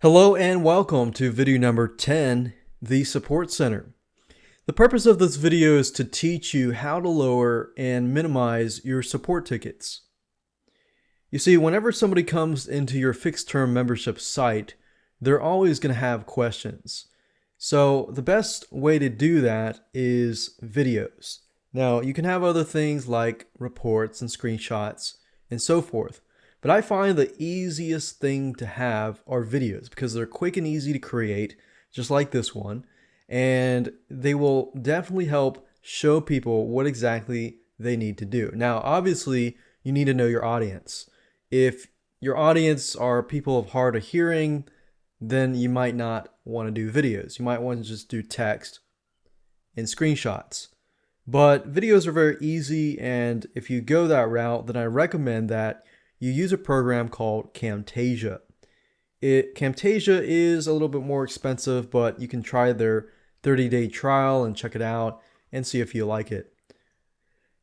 Hello and welcome to video number 10, the Support Center. The purpose of this video is to teach you how to lower and minimize your support tickets. You see, whenever somebody comes into your fixed-term membership site, they're always going to have questions. So the best way to do that is videos. Now, you can have other things like reports and screenshots and so forth. But I find the easiest thing to have are videos because they're quick and easy to create, just like this one. And they will definitely help show people what exactly they need to do. Now, obviously, you need to know your audience. If your audience are people of hard of hearing, then you might not want to do videos. You might want to just do text and screenshots. But videos are very easy, and if you go that route, then I recommend that you use a program called Camtasia. Camtasia is a little bit more expensive, but you can try their 30-day trial and check it out and see if you like it.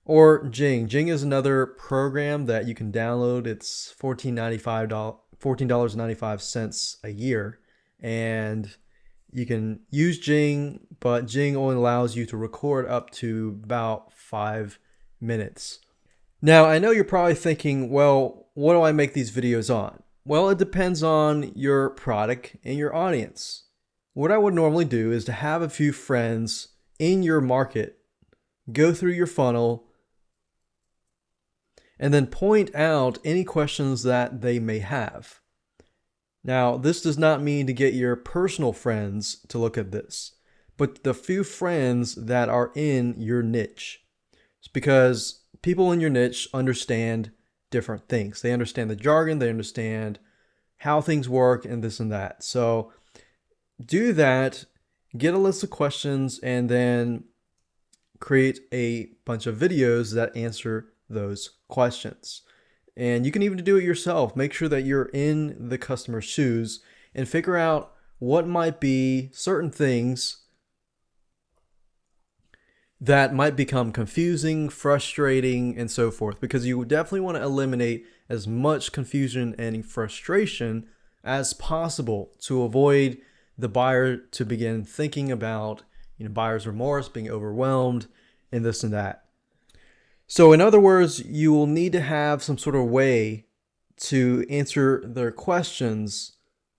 Or Jing. Jing is another program that you can download. It's $14.95 a year, and you can use Jing, but Jing only allows you to record up to about 5 minutes. Now, I know you're probably thinking, well, what do I make these videos on? Well, it depends on your product and your audience. What I would normally do is to have a few friends in your market go through your funnel and then point out any questions that they may have. Now, this does not mean to get your personal friends to look at this, but the few friends that are in your niche. It's because people in your niche understand different things. They understand the jargon, they understand how things work and this and that. So do that, get a list of questions, and then create a bunch of videos that answer those questions. And you can even do it yourself. Make sure that you're in the customer's shoes and figure out what might be certain things that might become confusing, frustrating, and so forth, because you definitely want to eliminate as much confusion and frustration as possible to avoid the buyer to begin thinking about, buyer's remorse, being overwhelmed, and this and that. So in other words, you will need to have some sort of way to answer their questions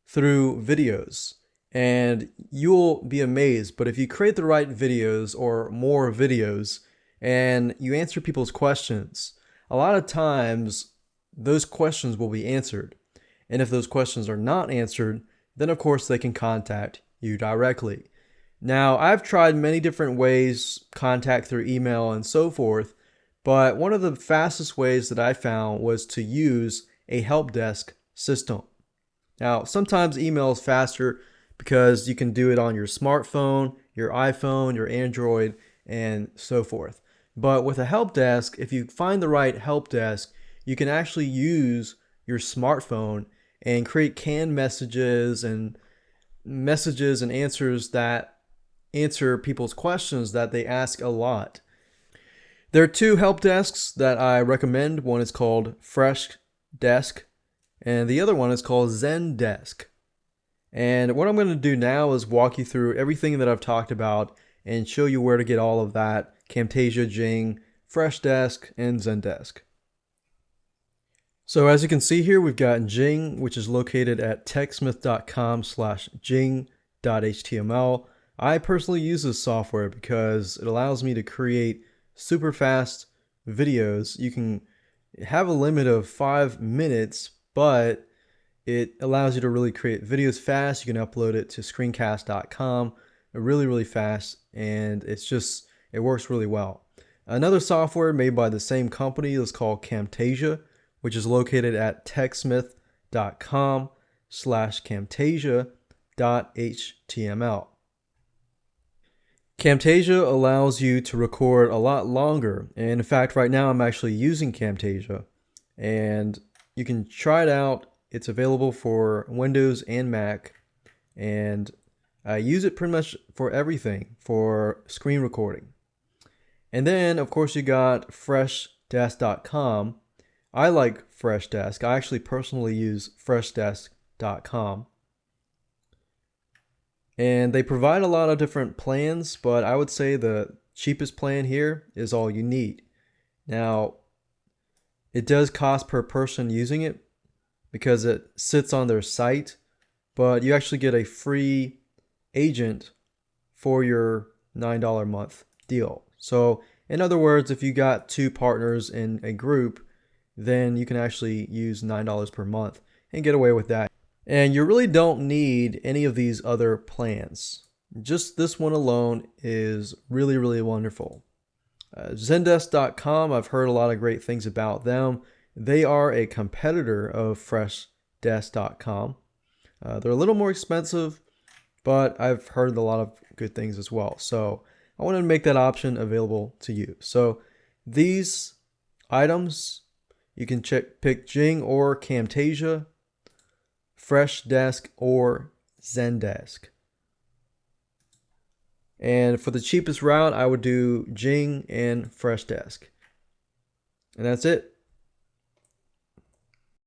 through videos. And you'll be amazed, but if you create the right videos or more videos and you answer people's questions, a lot of times those questions will be answered. And if those questions are not answered, then of course they can contact you directly. Now, I've tried many different ways, contact through email and so forth, but one of the fastest ways that I found was to use a help desk system. Now, sometimes email is faster because you can do it on your smartphone, your iPhone, your Android, and so forth. But with a help desk, if you find the right help desk, you can actually use your smartphone and create canned messages and answers that answer people's questions that they ask a lot. There are two help desks that I recommend. One is called Fresh Desk, and the other one is called Zendesk. And what I'm going to do now is walk you through everything that I've talked about and show you where to get all of that: Camtasia, Jing, Freshdesk, and Zendesk. So as you can see here, we've got Jing, which is located at techsmith.com/jing.html. I personally use this software because it allows me to create super fast videos. You can have a limit of 5 minutes, but it allows you to really create videos fast. You can upload it to screencast.com really fast, and it works really well. Another software made by the same company is called Camtasia, which is located at techsmith.com/camtasia.html. Camtasia allows you to record a lot longer, and in fact right now I'm actually using Camtasia, and you can try it out. It's available for Windows and Mac, and I use it pretty much for everything, for screen recording. And then of course you got freshdesk.com. I like Freshdesk. I actually personally use freshdesk.com. And they provide a lot of different plans, but I would say the cheapest plan here is all you need. Now, it does cost per person using it because it sits on their site, but you actually get a free agent for your $9 a month deal. So, in other words, if you got two partners in a group, then you can actually use $9 per month and get away with that. And you really don't need any of these other plans. Just this one alone is really, really wonderful. Zendesk.com, I've heard a lot of great things about them. They are a competitor of Freshdesk.com. They're a little more expensive, but I've heard a lot of good things as well. So I wanted to make that option available to you. So these items, you can pick Jing or Camtasia, Freshdesk or Zendesk. And for the cheapest route, I would do Jing and Freshdesk. And that's it.